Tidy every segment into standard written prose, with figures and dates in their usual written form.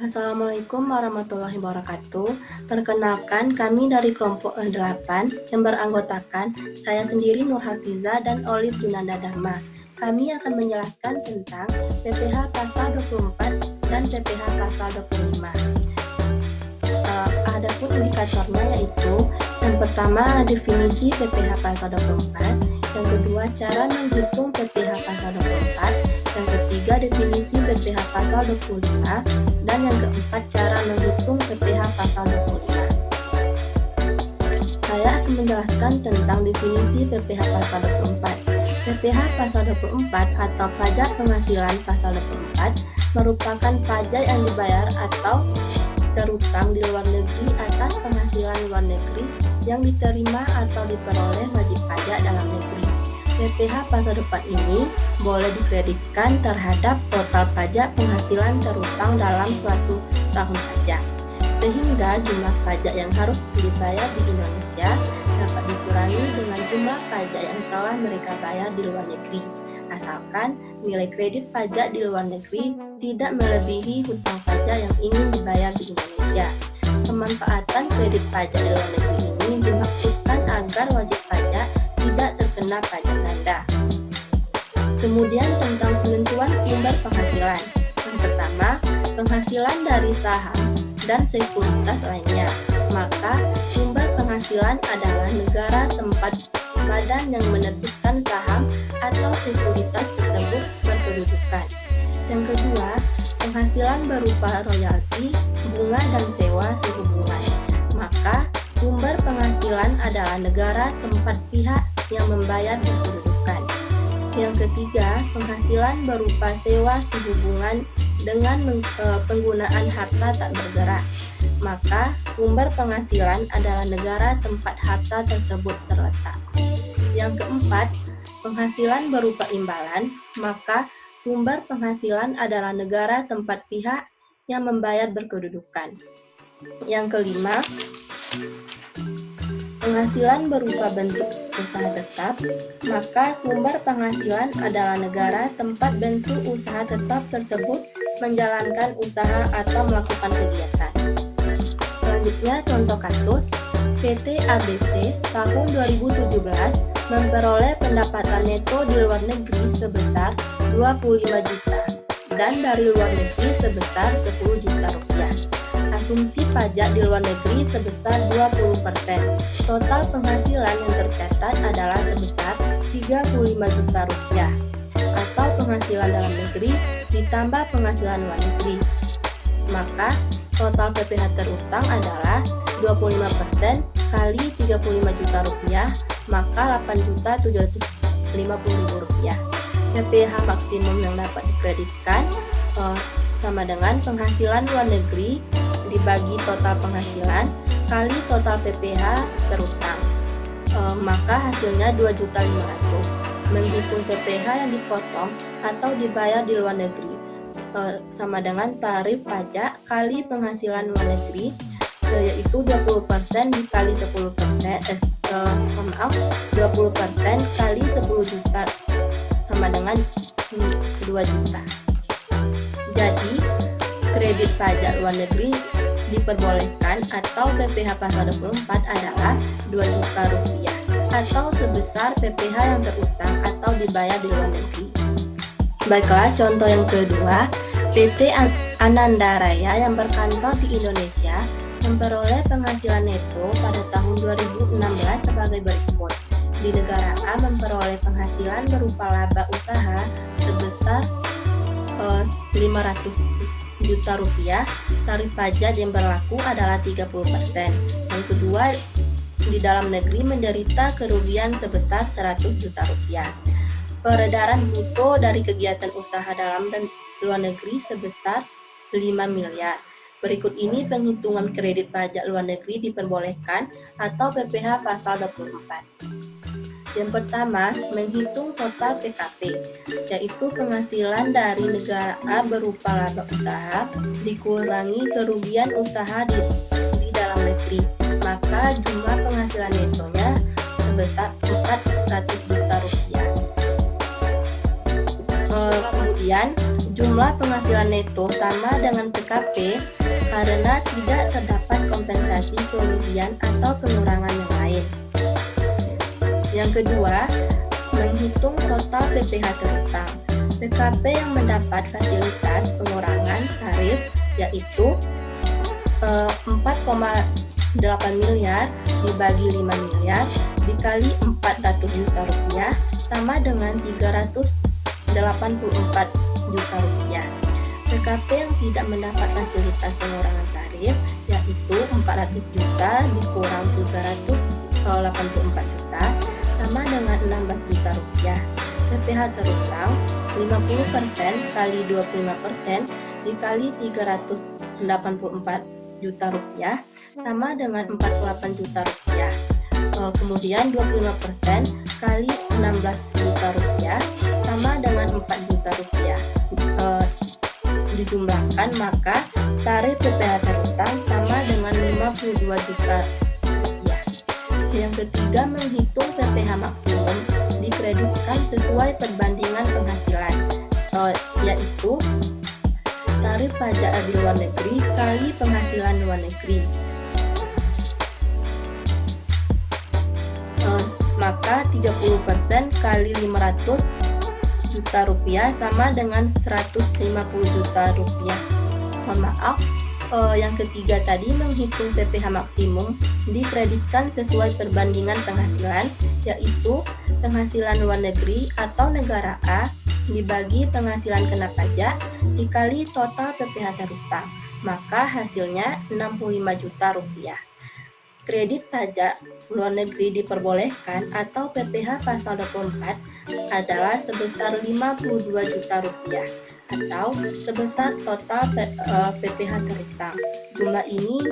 Assalamualaikum warahmatullahi wabarakatuh. Perkenalkan, kami dari kelompok 8 yang beranggotakan saya sendiri Nur Hafiza dan Olive Junanda Dharma. Kami akan menjelaskan tentang PPh pasal 24 dan PPh pasal 25. Adapun indikatornya yaitu yang pertama definisi PPh pasal 24, yang kedua cara menghitung PPh pasal 24, yang ketiga definisi PPh pasal 25, dan yang keempat cara menghitung PPh pasal 25. Saya akan menjelaskan tentang definisi PPh pasal 24. PPh pasal 24 atau pajak penghasilan pasal 24 merupakan pajak yang dibayar atau terutang di luar negeri atas penghasilan luar negeri yang diterima atau diperoleh wajib pajak dalam negeri. PPh pasal 24 ini boleh dikreditkan terhadap total pajak penghasilan terutang dalam suatu tahun pajak, sehingga jumlah pajak yang harus dibayar di Indonesia dapat dikurangi dengan jumlah pajak yang telah mereka bayar di luar negeri, asalkan nilai kredit pajak di luar negeri tidak melebihi hutang pajak yang ingin dibayar di Indonesia. Pemanfaatan kredit pajak di luar negeri ini dimaksudkan agar wajib pajak tidak terkena pajak ganda. Kemudian tentang penentuan sumber penghasilan. Yang pertama, penghasilan dari saham dan sekuritas lainnya. Maka sumber penghasilan adalah negara tempat badan yang menerbitkan saham atau sekuritas tersebut berkedudukan. Yang kedua, penghasilan berupa royalti, bunga dan sewa sehubungan. Maka sumber penghasilan adalah negara tempat pihak yang membayar berkedudukan. Yang ketiga, penghasilan berupa sewa sehubungan dengan penggunaan harta tak bergerak. Maka sumber penghasilan adalah negara tempat harta tersebut terletak. Yang keempat, penghasilan berupa imbalan. Maka sumber penghasilan adalah negara tempat pihak yang membayar berkedudukan. Yang kelima, penghasilan berupa bentuk usaha tetap, maka sumber penghasilan adalah negara tempat bentuk usaha tetap tersebut menjalankan usaha atau melakukan kegiatan. Selanjutnya contoh kasus, PT ABC tahun 2017 memperoleh pendapatan neto di luar negeri sebesar 25 juta dan dari luar negeri sebesar 10 juta rupiah. Asumsi pajak di luar negeri sebesar 20%. Total penghasilan yang tercatat adalah sebesar 35 juta rupiah atau penghasilan dalam negeri ditambah penghasilan luar negeri. Maka total PPh terutang adalah 25% kali 35 juta rupiah, maka 8.750.000 rupiah. PPh maksimum yang dapat dikreditkan sama dengan penghasilan luar negeri dibagi total penghasilan kali total PPh terutang, maka hasilnya 2.500.000. Menghitung PPh yang dipotong atau dibayar di luar negeri sama dengan tarif pajak kali penghasilan luar negeri, yaitu 20% dikali 10%, 20% kali 10 juta sama dengan 2 juta. Jadi kredit pajak luar negeri diperbolehkan atau PPh pasal 24 adalah 2 juta rupiah atau sebesar PPh yang terutang atau dibayar di luar negeri. Baiklah, contoh yang kedua, PT Ananda Raya yang berkantor di Indonesia memperoleh penghasilan neto pada tahun 2016 sebagai berikut. Di negara A memperoleh penghasilan berupa laba usaha sebesar 500 juta rupiah, tarif pajak yang berlaku adalah 30%. Yang kedua, di dalam negeri menderita kerugian sebesar 100 juta rupiah. Peredaran bruto dari kegiatan usaha dalam dan luar negeri sebesar 5 miliar. Berikut ini penghitungan kredit pajak luar negeri diperbolehkan atau PPh pasal 24. Yang pertama, menghitung total PKP, yaitu penghasilan dari negara A berupa laba usaha dikurangi kerugian usaha di dalam negeri, maka jumlah penghasilan netonya sebesar 400 juta rupiah. Kemudian Jumlah penghasilan neto sama dengan PKP karena tidak terdapat kompensasi kerugian atau pengurangan yang lain. Yang kedua, menghitung total PPh terutang. PKP yang mendapat fasilitas pengurangan tarif yaitu 4,8 miliar dibagi 5 miliar dikali 400 juta rupiah sama dengan 384 juta rupiah. PKP yang tidak mendapat fasilitas pengurangan tarif yaitu 400 juta dikurang 384 juta sama dengan 16 juta rupiah. PPh terutang 50% kali 25% dikali 384 juta rupiah sama dengan 48 juta rupiah. Kemudian 25% kali 16 juta rupiah sama dengan 4 juta rupiah. Dijumlahkan maka tarif PPh terutang sama dengan 52 juta rupiah. Yang ketiga, menghitung PPh maksimum dikreditkan sesuai perbandingan penghasilan, yaitu tarif pajak di luar negeri kali penghasilan luar negeri. Maka 30% kali 500 juta rupiah sama dengan 150 juta rupiah. Mohon maaf, yang ketiga tadi menghitung PPh maksimum dikreditkan sesuai perbandingan penghasilan, yaitu penghasilan luar negeri atau negara A dibagi penghasilan kena pajak dikali total PPh terutang, maka hasilnya 65 juta rupiah. Kredit pajak luar negeri diperbolehkan atau PPh pasal 24 adalah sebesar 52 juta rupiah atau sebesar total PPh terutang. Jumlah ini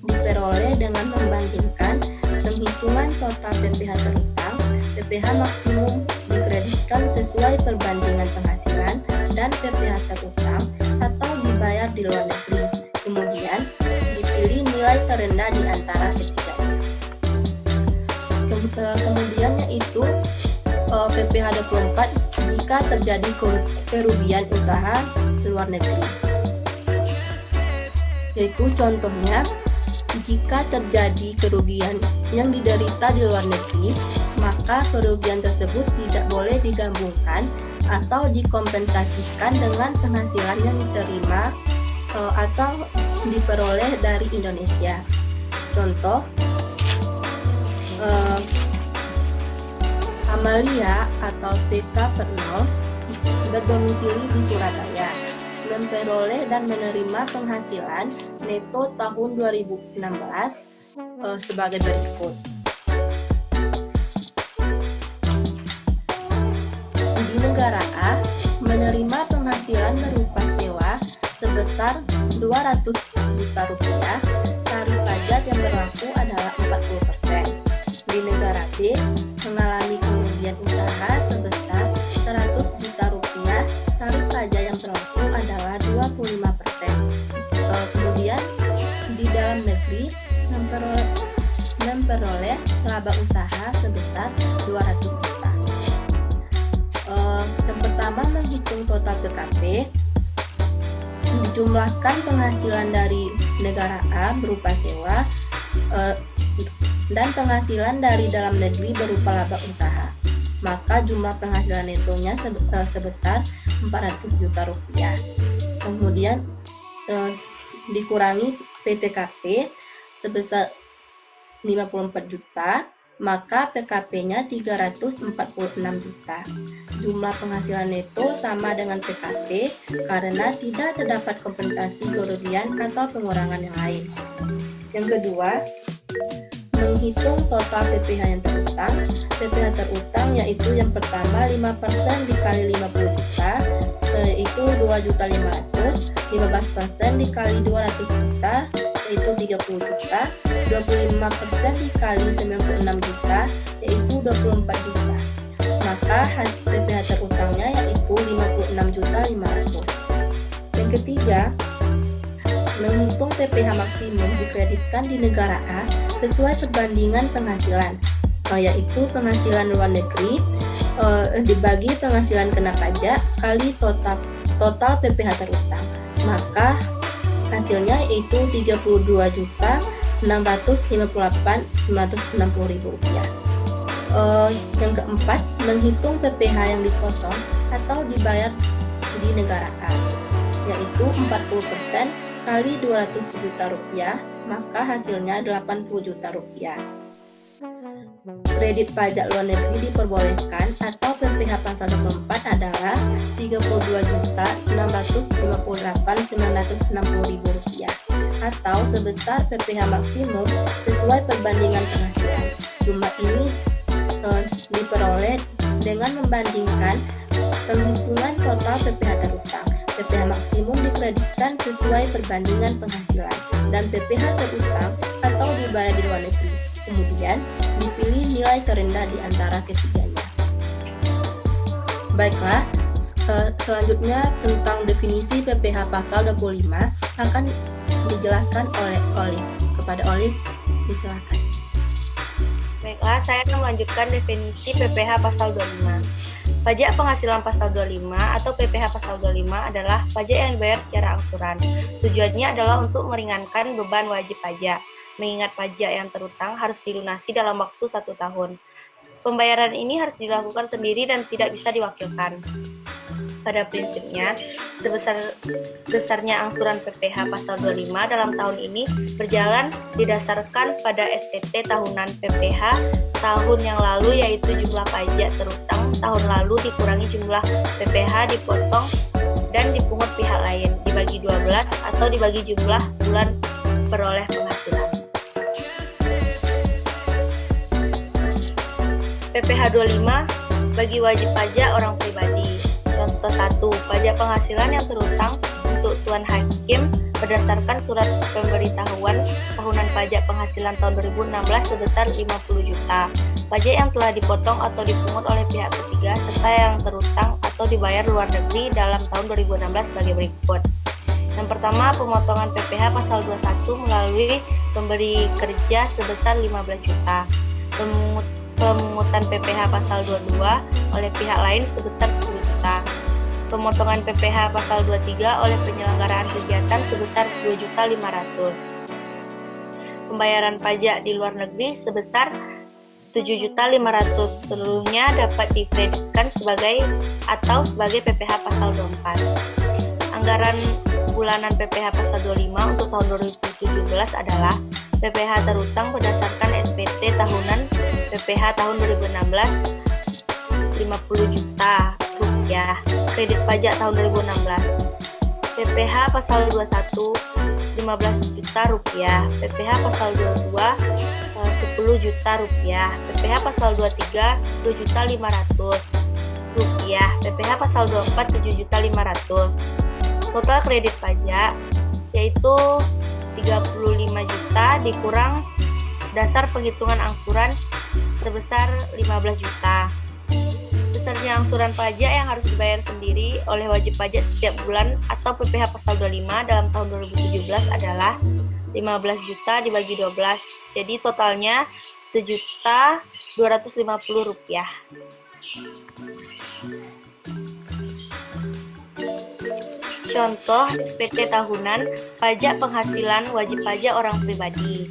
diperoleh dengan membandingkan penghitungan total PPh terutang, PPh maksimum dikreditkan sesuai perbandingan penghasilan dan PPh terutang atau dibayar di luar negeri. Kemudian dipilih nilai terendah di antara ketiganya. Kemudian yaitu PPh 24 jika terjadi kerugian usaha luar negeri. Yaitu contohnya, jika terjadi kerugian yang diderita di luar negeri, maka kerugian tersebut tidak boleh digabungkan atau dikompensasikan dengan penghasilan yang diterima atau diperoleh dari Indonesia. Contoh, Amalia atau TK Pernol berdomisili di Surabaya, memperoleh dan menerima penghasilan neto tahun 2016 sebagai berikut. Di negara A, menerima penghasilan berupa sewa sebesar 200 juta rupiah, tarif pajak yang berlaku adalah 40%. Di negara B, mengalami kerugian usaha sebesar 100 juta rupiah, tarif pajak yang berlaku adalah 25%. Kemudian di dalam negeri memperoleh laba usaha sebesar 200 juta. Yang pertama, menghitung total PKP. Dijumlahkan penghasilan dari negara A berupa sewa dan penghasilan dari dalam negeri berupa laba usaha, maka jumlah penghasilan netonya sebesar 400 juta rupiah. Kemudian dikurangi PTKP sebesar 54 juta, maka PKP-nya 346 juta. Jumlah penghasilan neto sama dengan PKP karena tidak terdapat kompensasi kerugian atau pengurangan yang lain. Yang kedua, menghitung total PPh yang terutang. PPh terutang yaitu yang pertama 5% dikali 50 juta yaitu 2.500.000, 15% dikali 200 juta yaitu 30 juta, 25% dikali 96 juta yaitu 24 juta. Maka PPh terutangnya yaitu 56.500.000. Yang ketiga, menghitung PPh maksimum dikreditkan di negara A sesuai perbandingan penghasilan, yaitu penghasilan luar negeri dibagi penghasilan kena pajak kali total total PPh terutang, maka hasilnya yaitu Rp32.658.960. Yang keempat, menghitung PPh yang dipotong atau dibayar di negara A, yaitu 40% kali Rp200 juta, maka hasilnya Rp80 juta. Kredit pajak luar negeri diperbolehkan atau PPh pasal 24 adalah Rp32.658.960 atau sebesar PPh maksimum sesuai perbandingan penghasilan. Jumlah ini diperoleh dengan membandingkan penghitungan total PPh terutang. PPh maksimum dikreditkan sesuai perbandingan penghasilan dan PPh terutang atau dibayar di luar negeri. Kemudian dipilih nilai terendah di antara ketiganya. Baiklah, selanjutnya tentang definisi PPh pasal 25 akan dijelaskan oleh Olive. Kepada Olive, disilakan. Baiklah, saya akan melanjutkan definisi PPh pasal 25. Pajak penghasilan pasal 25 atau PPh pasal 25 adalah pajak yang dibayar secara angsuran. Tujuannya adalah untuk meringankan beban wajib pajak, mengingat pajak yang terutang harus dilunasi dalam waktu 1 tahun. Pembayaran ini harus dilakukan sendiri dan tidak bisa diwakilkan. Pada prinsipnya, sebesarnya angsuran PPh pasal 25 dalam tahun ini berjalan didasarkan pada SPT tahunan PPh tahun yang lalu, yaitu jumlah pajak terutang tahun lalu dikurangi jumlah PPh dipotong dan dipungut pihak lain, dibagi 12 atau dibagi jumlah bulan peroleh penghasilan. PPh 25 bagi wajib pajak orang pribadi. Contoh 1, pajak penghasilan yang terutang untuk Tuan Hakim berdasarkan surat pemberitahuan tahunan pajak penghasilan tahun 2016 sebesar 50 juta. Pajak yang telah dipotong atau dipungut oleh pihak ketiga serta yang terutang atau dibayar luar negeri dalam tahun 2016 sebagai berikut. Yang pertama, pemotongan PPh pasal 21 melalui pemberi kerja sebesar 15 juta. Pemungutan PPh pasal 22 oleh pihak lain sebesar 10 juta. Pemotongan PPh pasal 23 oleh penyelenggaraan kegiatan sebesar 2.500.000. Pembayaran pajak di luar negeri sebesar 7.500.000. Seluruhnya dapat dikreditkan sebagai PPh pasal 24. Anggaran bulanan PPh pasal 25 untuk tahun 2017 adalah PPh terutang berdasarkan SPT tahunan PPh tahun 2016 50 juta rupiah. Kredit pajak tahun 2016. PPh pasal 21 15 juta rupiah. PPh pasal 22 10 juta rupiah. PPh pasal 23 2.500.000 rupiah. PPh pasal 24 7.500.000. Total kredit pajak yaitu 35 juta dikurang dasar penghitungan angsuran sebesar 15 juta. Besarnya angsuran pajak yang harus dibayar sendiri oleh wajib pajak setiap bulan atau PPh pasal 25 dalam tahun 2017 adalah 15 juta dibagi 12. Jadi totalnya Rp1.250.000. Contoh SPT tahunan pajak penghasilan wajib pajak orang pribadi.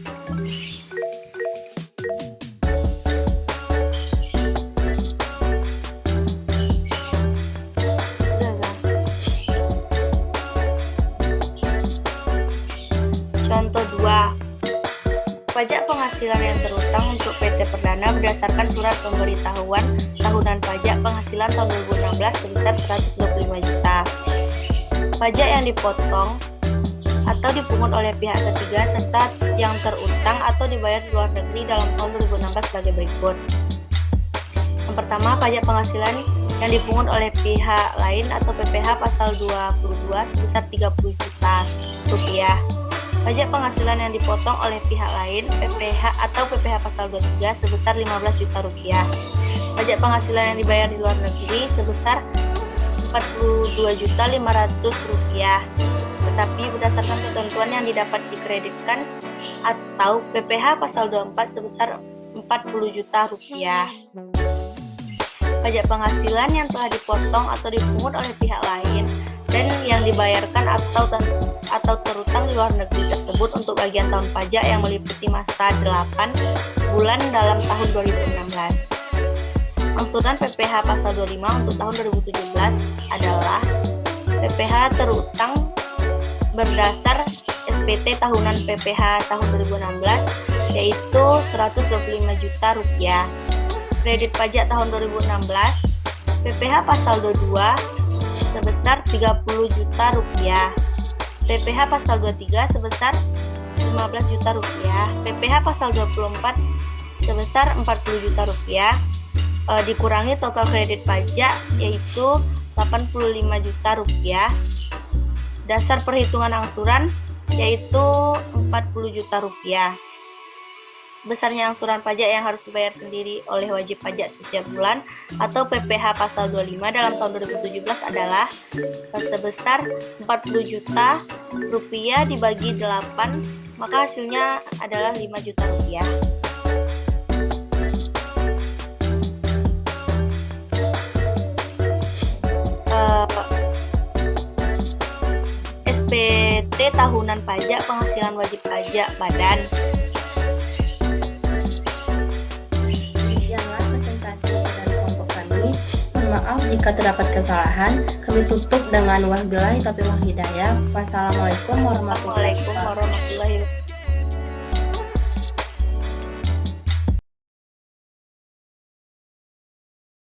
Contoh 2. Pajak penghasilan yang terutang untuk PT Perdana berdasarkan surat pemberitahuan tahunan pajak penghasilan tahun 2016 sebesar 125 juta. Pajak yang dipotong atau dipungut oleh pihak ketiga serta yang terutang atau dibayar di luar negeri dalam tahun 2016 sebagai berikut. Yang pertama, pajak penghasilan yang dipungut oleh pihak lain atau PPh pasal 22 sebesar 30 juta rupiah. Pajak penghasilan yang dipotong oleh pihak lain, PPh atau PPh pasal 23 sebesar 15 juta rupiah. Pajak penghasilan yang dibayar di luar negeri sebesar 42.500.000 rupiah. Tetapi berdasarkan ketentuan yang didapat dikreditkan atau PPh pasal 24 sebesar 40 juta rupiah. Pajak penghasilan yang telah dipotong atau dipungut oleh pihak lain, dan yang dibayarkan atau terutang di luar negeri tersebut untuk bagian tahun pajak yang meliputi masa 8 bulan dalam tahun 2016. Angsuran PPh pasal 25 untuk tahun 2017 adalah PPh terutang berdasar SPT tahunan PPh tahun 2016 yaitu Rp125 juta. Kredit pajak tahun 2016 PPh pasal 22 sebesar Rp30 juta. PPh pasal 23 sebesar Rp15 juta. PPh pasal 24 sebesar Rp40 juta. Dikurangi total kredit pajak yaitu Rp85 juta. Dasar perhitungan angsuran yaitu Rp40 juta. Besarnya angsuran pajak yang harus dibayar sendiri oleh wajib pajak setiap bulan atau PPh pasal 25 dalam tahun 2017 adalah sebesar Rp40 juta dibagi 8, maka hasilnya adalah Rp5 juta. SPT tahunan pajak penghasilan wajib pajak badan. Demikianlah presentasi dari kelompok kami. Mohon maaf jika terdapat kesalahan. Kami tutup dengan wabillahi taufiq wal hidayah. Wassalamualaikum warahmatullahi wabarakatuh. Assalamualaikum warahmatullahi wabarakatuh.